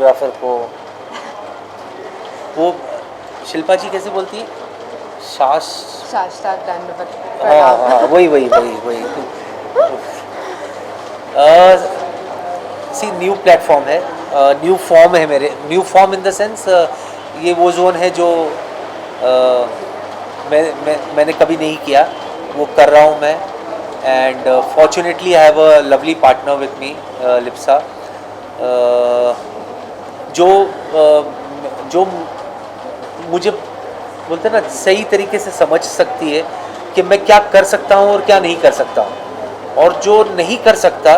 Choreographer को, वो शिल्पा जी कैसे बोलती है, शास्त्रार्थ दंडवत हाँ प्रणाम। हाँ वही सी न्यू प्लेटफॉर्म है, न्यू फॉर्म है मेरे, new form in the sense ये वो जोन है जो मैंने कभी नहीं किया, वो कर रहा हूँ मैं। And fortunately I have a lovely partner with me, Lipsa, जो जो मुझे बोलते हैं ना सही तरीके से समझ सकती है कि मैं क्या कर सकता हूँ और क्या नहीं कर सकता हूँ, और जो नहीं कर सकता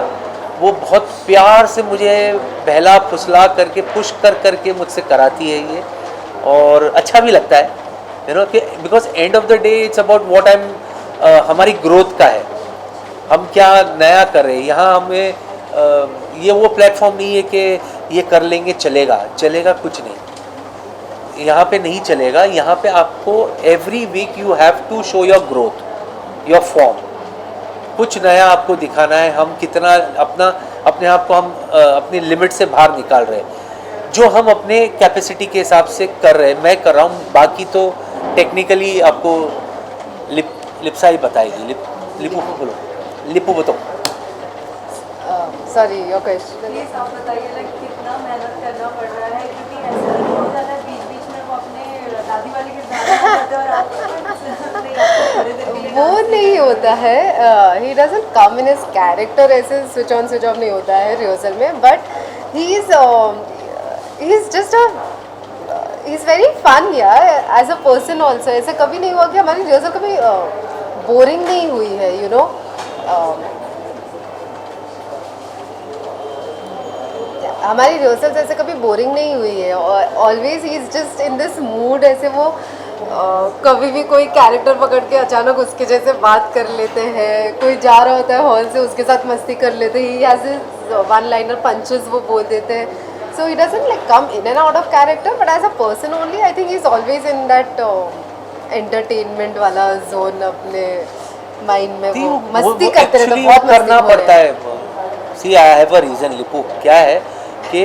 वो बहुत प्यार से मुझे बहला फुसला करके पुश कर करके मुझसे कराती है ये, और अच्छा भी लगता है यू नो कि because end of the day it's about what I am, हमारी ग्रोथ का है, हम क्या नया कर रहे हैं यहाँ। हमें ये वो प्लेटफॉर्म नहीं है कि ये कर लेंगे चलेगा कुछ नहीं, यहाँ पे नहीं चलेगा। यहाँ पे आपको every week you have to show your growth, your form, कुछ नया आपको दिखाना है। हम कितना अपने आप को हम अपनी लिमिट से बाहर निकाल रहे हैं, जो हम अपने कैपेसिटी के हिसाब से कर रहे हैं, मैं कर रहा हूँ। बाकी तो टेक्निकली आपको लिप्सा ही बताएगी। लिपू बोलो, लिपू बताओ। Sorry your question. प्लीज आप बताइए लाइक कितना मेहनत करना पड़ रहा है, क्योंकि ऐसा नहीं हो जाता है बीच बीच में वो अपने दादी वाले किरदार में आ जाते हैं और वो नहीं होता है, he doesn't come in his character, ऐसे स्विच ऑन स्विच ऑफ नहीं होता है रिहर्सल में, but he is just a he is very fun यार एज अ पर्सन ऑल्सो। ऐसे कभी नहीं हुआ कि हमारी रिहर्सल कभी बोरिंग नहीं हुई है, यू नो। हमारी रिहर्सल्स ऐसे कभी बोरिंग नहीं हुई है, always he is just in this mood. ऐसे वो कभी भी कोई कैरेक्टर पकड़ के अचानक उसके जैसे बात कर लेते हैं, कोई जा रहा होता है हॉल से उसके साथ मस्ती कर लेते हैं, he has his one liner punches वो बोल देते हैं। So he doesn't like come in and out of character, but as a person only I think he is always in that entertainment वाला जोन, अपने माइंड में वो मस्ती करते रहते हैं, बहुत करना मस्ती पड़ता है। See I have a reason Lipu, क्या है कि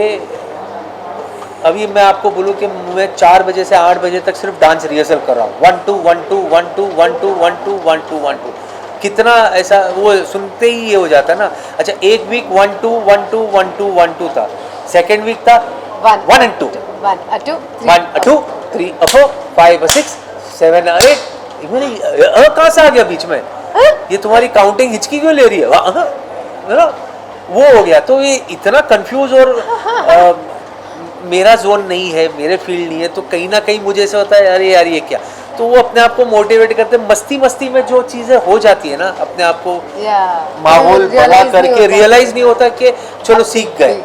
अभी मैं आपको बोलूँ कि मैं 4 बजे से 8 बजे तक सिर्फ डांस रिहर्सल कर रहा हूँ, 1 2 1 2 1 2 1 2 1 2 1 2 1 2, कितना ऐसा वो सुनते ही ये हो जाता है ना। अच्छा, एक वीक 1 2 1 2 1 2 1 2 था, सेकेंड वीक था 1 and 2 1 2 3 4 5 6 7 8, कहाँ से आ गया बीच में, ये तुम्हारी काउंटिंग हिचकी क्यों ले रही है, वो हो गया। तो ये इतना कंफ्यूज, और मेरा जोन नहीं है, मेरे फील्ड नहीं है, तो कहीं ना कहीं मुझे ऐसा होता है अरे यार ये क्या, तो वो अपने आप को मोटिवेट करते, मस्ती मस्ती में जो चीज़ें हो जाती है ना, अपने आप को माहौल बना करके रियलाइज नहीं होता कि चलो सीख गए।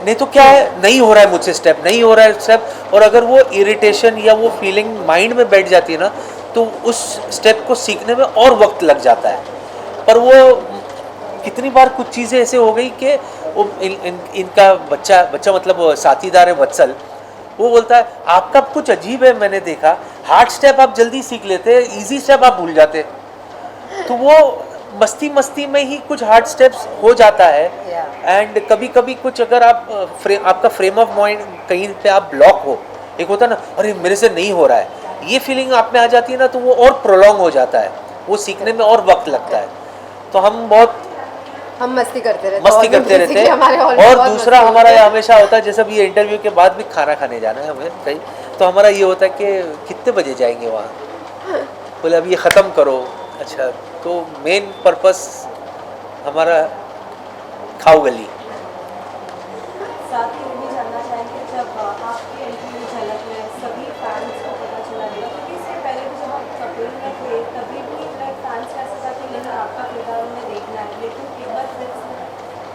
नहीं तो क्या है, नहीं हो रहा है मुझसे स्टेप, नहीं हो रहा है स्टेप, और अगर वो इरिटेशन या वो फीलिंग माइंड में बैठ जाती है ना, तो उस स्टेप को सीखने में और वक्त लग जाता है। पर वो कितनी बार कुछ चीज़ें ऐसे हो गई कि वो इनका बच्चा मतलब साथीदार है वत्सल, वो बोलता है आपका कुछ अजीब है, मैंने देखा हार्ड स्टेप आप जल्दी सीख लेते हैं, इजी स्टेप आप भूल जाते। तो वो मस्ती मस्ती में ही कुछ हार्ड स्टेप्स हो जाता है। एंड कभी कभी कुछ अगर आप आपका फ्रेम ऑफ माइंड कहीं पे आप ब्लॉक हो, एक होता है ना अरे मेरे से नहीं हो रहा है, ये फीलिंग आप में आ जाती है ना, तो वो और प्रोलॉन्ग हो जाता है, वो सीखने में और वक्त लगता है। तो हम मस्ती करते रहते हैं। और दूसरा हमारा ये हमेशा होता है, जैसे भी ये इंटरव्यू के बाद भी खाना खाने जाना है हमें कहीं, तो हमारा ये होता है कि कितने बजे जाएंगे वहाँ, बोले अभी ये ख़त्म करो। अच्छा, तो मेन पर्पस हमारा खाओ गली। साथ ही भी जानना चाहेंगे, जब आपकी एंट्री में झलक में सभी फैंस को पता चला था, क्योंकि इससे पहले भी जब आप कपिल में थे तभी भी लाइक फैंस का ऐसा था कि नहीं आपका किरदार उन्हें देखना है, लेकिन एक बार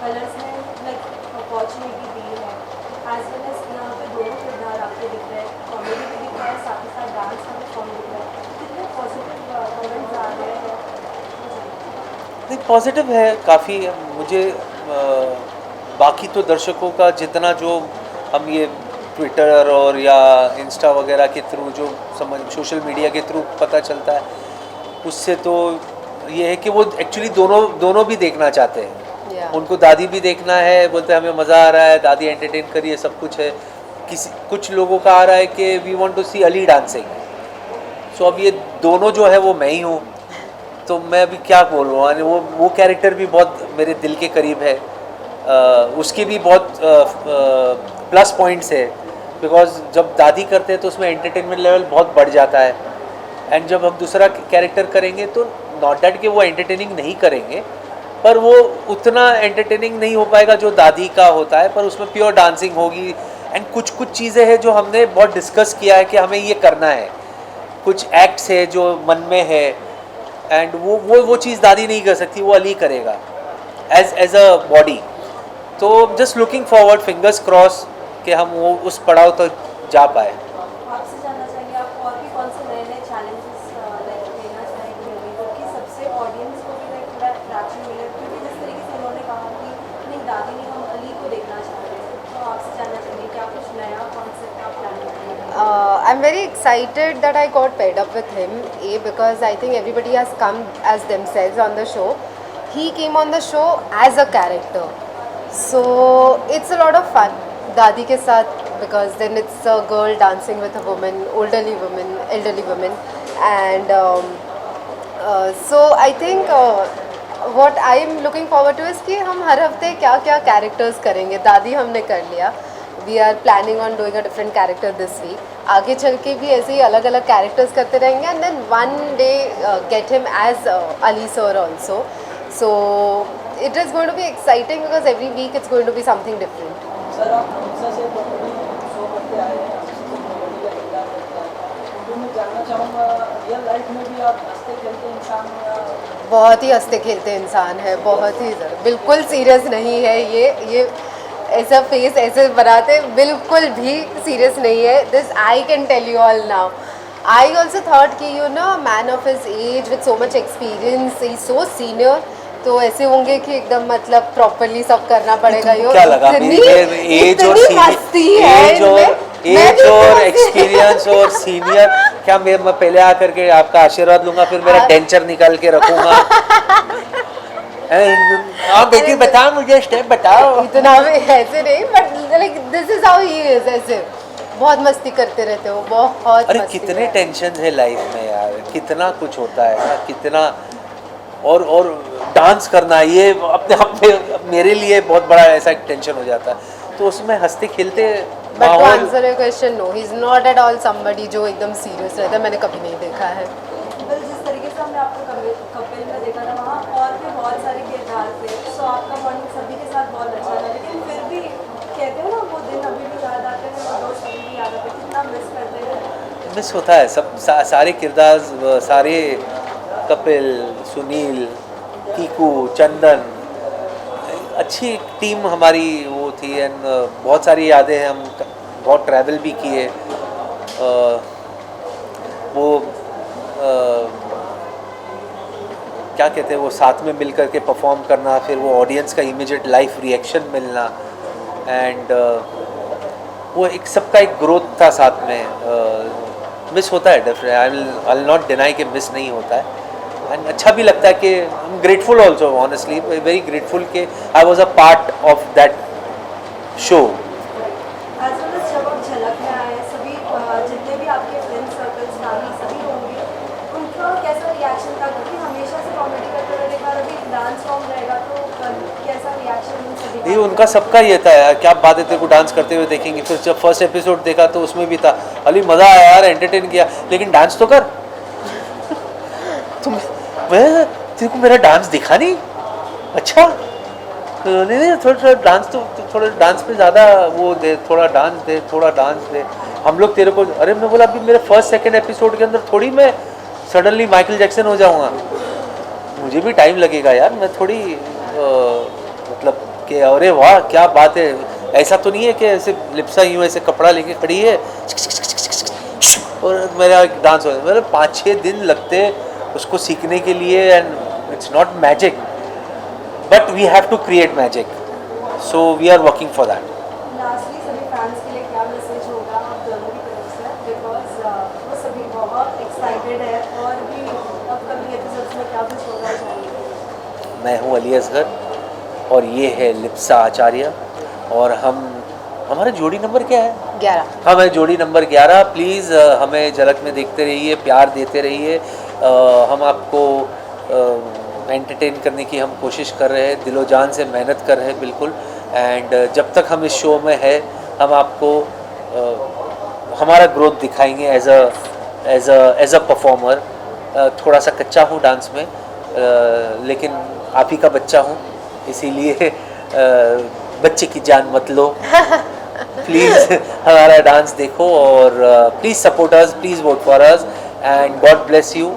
कलर्स ने लाइक अपॉर्चुनिटी दी है, एज वेल एज यहाँ पे दोनों किरदार आपको दिख रहे हैं, कॉमेडी भी दिख रहा है, साथ ही साथ डांस का भी फॉर्म दिख रहा है, कितने पॉजिटिव कमेंट्स आ रहे हैं? नहीं, पॉजिटिव है काफ़ी। मुझे बाकी तो दर्शकों का जितना जो हम ये ट्विटर और या इंस्टा वगैरह के थ्रू जो सोशल मीडिया के थ्रू पता चलता है, उससे तो ये है कि वो एक्चुअली दोनों भी देखना चाहते हैं। Yeah. उनको दादी भी देखना है, बोलते हैं हमें मज़ा आ रहा है, दादी एंटरटेन करिए, सब कुछ है। कुछ लोगों का आ रहा है कि we want to see Ali dancing. So अब ये दोनों जो है वो मैं ही हूँ, तो मैं अभी क्या बोल रहा हूँ, वो कैरेक्टर भी बहुत मेरे दिल के करीब है। उसके भी बहुत प्लस पॉइंट्स है, बिकॉज जब दादी करते हैं तो उसमें एंटरटेनमेंट लेवल बहुत बढ़ जाता है। एंड जब हम दूसरा कैरेक्टर करेंगे तो नॉट डैट कि वो एंटरटेनिंग नहीं करेंगे, पर वो उतना एंटरटेनिंग नहीं हो पाएगा जो दादी का होता है, पर उसमें प्योर डांसिंग होगी। एंड कुछ चीज़ें हैं जो हमने बहुत डिस्कस किया है कि हमें ये करना है, कुछ एक्ट्स है जो मन में है, एंड वो चीज़ दादी नहीं कर सकती, वो अली करेगा एज अ बॉडी। तो just looking forward, fingers cross कि हम वो उस पड़ाव तक जा पाए। आपसे जानना चाहेंगे आप और भी कौन से नए नए चैलेंजेस लाइक लेना चाहेंगे अभी को कि सबसे ऑडियंस को भी लाइक थोड़ा अट्रैक्शन मिले, क्योंकि जिस तरीके से उन्होंने कहा कि नहीं दादी नहीं, हम अली को देखना चाहते हैं, तो आपसे जानना चाहेंगे क्या कुछ नया कॉन्सेप्ट आप प्लान कर रहे हैं? I'm very excited that I got paired up with him. Because I think everybody has come as themselves on the show. He came on the show as a character, so it's a lot of fun. Dadi ke sath, because then it's a girl dancing with a woman, elderly woman, and so I think what I am looking forward to is कि हम हर हफ्ते क्या क्या characters करेंगे. दादी हमने कर लिया. We are planning on doing a different character this week. आगे चल के भी ऐसे ही अलग अलग कैरेक्टर्स करते रहेंगे, and then one day get him as Ali sir also. So it is going to be exciting because every week it's going to be something different. Sir आप हमेशा से कॉमेडी शो करते आए हैं, कॉमेडी का किरदार करते आए हैं, तो मैं जानना चाहूँगा रियल लाइफ में भी आप हंसते खेलते इंसान हो या? बहुत ही हंसते खेलते इंसान है, बहुत ही ज़्यादा, बिल्कुल सीरियस नहीं है ये ऐसा फेस ऐसे बनाते, बिल्कुल भी सीरियस नहीं है. This I can tell you all now. I also thought कि you know man of his age with so much experience, he so senior, तो ऐसे होंगे कि एकदम मतलब प्रॉपरली सब करना पड़ेगा. यो क्या लगा एज और एक्सपीरियंस और सीनियर, क्या मैं पहले आकर के आपका आशीर्वाद लूंगा, फिर मेरा डेंचर निकाल के रखूंगा. हाँ बेटी बताओ, मुझे स्टेप बताओ. इतना भी ऐसे नहीं, but like this is how he is. ऐसे बहुत मस्ती करते रहते हो, बहुत. अरे कितने टेंशन है लाइफ में यार, कितना कुछ होता है ना, कितना. और डांस करना ये अपने आप में मेरे लिए बहुत बड़ा ऐसा टेंशन हो जाता है, तो उसमें हंसते खेलते. But to answer your question, no, he is not at all somebody जो एकदम सीरियस रहता है. मैंने कभी नहीं देखा है. जिस तरीके से हमने आपको कपिल में देखा था, वहाँ और भी बहुत सारे किरदार थे, सो आपका बॉन्डिंग सभी के साथ बहुत अच्छा था, लेकिन फिर भी कहते हो ना वो दिन अभी भी याद आते हैं, वो दोस्त अभी भी याद आते हैं, कितना मिस करते हैं. मिस होता है सब, सारे किरदार, सारे कपिल, सुनील, कीकू, चंदन, अच्छी टीम हमारी वो थी. एंड बहुत सारी यादें हैं, हम बहुत ट्रैवल भी किए. वो क्या कहते हैं, वो साथ में मिल कर के परफॉर्म करना, फिर वो ऑडियंस का इमीडिएट लाइव रिएक्शन मिलना, एंड वो एक सबका एक ग्रोथ था साथ में. मिस होता है definitely, I will not deny कि मिस नहीं होता है. एंड अच्छा भी लगता है कि I am grateful also, honestly very grateful कि I was a part of that show. As well as जब आप झलक में आए, सभी जितने भी आपके फ्रेंड सर्कल्स फैमिली सभी होंगे, उनका कैसा रिएक्शन था? क्योंकि हमेशा से कॉमेडी करते रहे, एक बार अभी डांस फॉर्म रहेगा तो कैसा रिएक्शन उन सभी? नहीं, उनका सबका ये था यार, क्या बात है, तेरे को डांस करते हुए देखेंगे. फिर जब फर्स्ट एपिसोड देखा तो उसमें भी था, अली मज़ा आया यार, एंटरटेन किया, लेकिन डांस तो कर. तुम मैं तेरे को मेरा डांस दिखा नहीं? अच्छा नहीं, थोड़ा डांस तो थोड़ा डांस पे ज़्यादा वो दे, थोड़ा डांस दे. हम लोग तेरे को, अरे मैं बोला अभी मेरे फर्स्ट सेकंड एपिसोड के अंदर थोड़ी मैं सडनली माइकल जैक्सन हो जाऊँगा, मुझे भी टाइम लगेगा यार. मैं थोड़ी मतलब कि अरे वाह क्या बात है, ऐसा तो नहीं है कि ऐसे लिप्सा यूँ ऐसे कपड़ा लेके खड़ी है और मेरा डांस हो जाए. मतलब 5-6 दिन लगते उसको सीखने के लिए, and it's not magic, but we have to create magic, so we are working for that. Lastly सभी फैंस के लिए क्या मैसेज होगा आप दोनों की तरफ से, बिकॉज वो सभी बहुत एक्साइटेड है और भी अपकमिंग एपिसोड्स में क्या कुछ होगा चाहिए. मैं हूँ अली असगर और ये है लिप्सा आचार्य। और हमारा जोड़ी नंबर क्या है? 11। हमें जोड़ी नंबर 11। प्लीज़ हमें झलक में देखते रहिए, प्यार देते रहिए। हम आपको एंटरटेन करने की हम कोशिश कर रहे हैं, दिलो जान से मेहनत कर रहे हैं बिल्कुल। एंड जब तक हम इस शो में है, हम आपको हमारा ग्रोथ दिखाएंगे एज अ परफॉर्मर। थोड़ा सा कच्चा हूँ डांस में, लेकिन आप ही का बच्चा हूँ, इसीलिए बच्चे की जान मत लो। प्लीज़ हमारा डांस देखो और please support us, please vote for us and God bless you.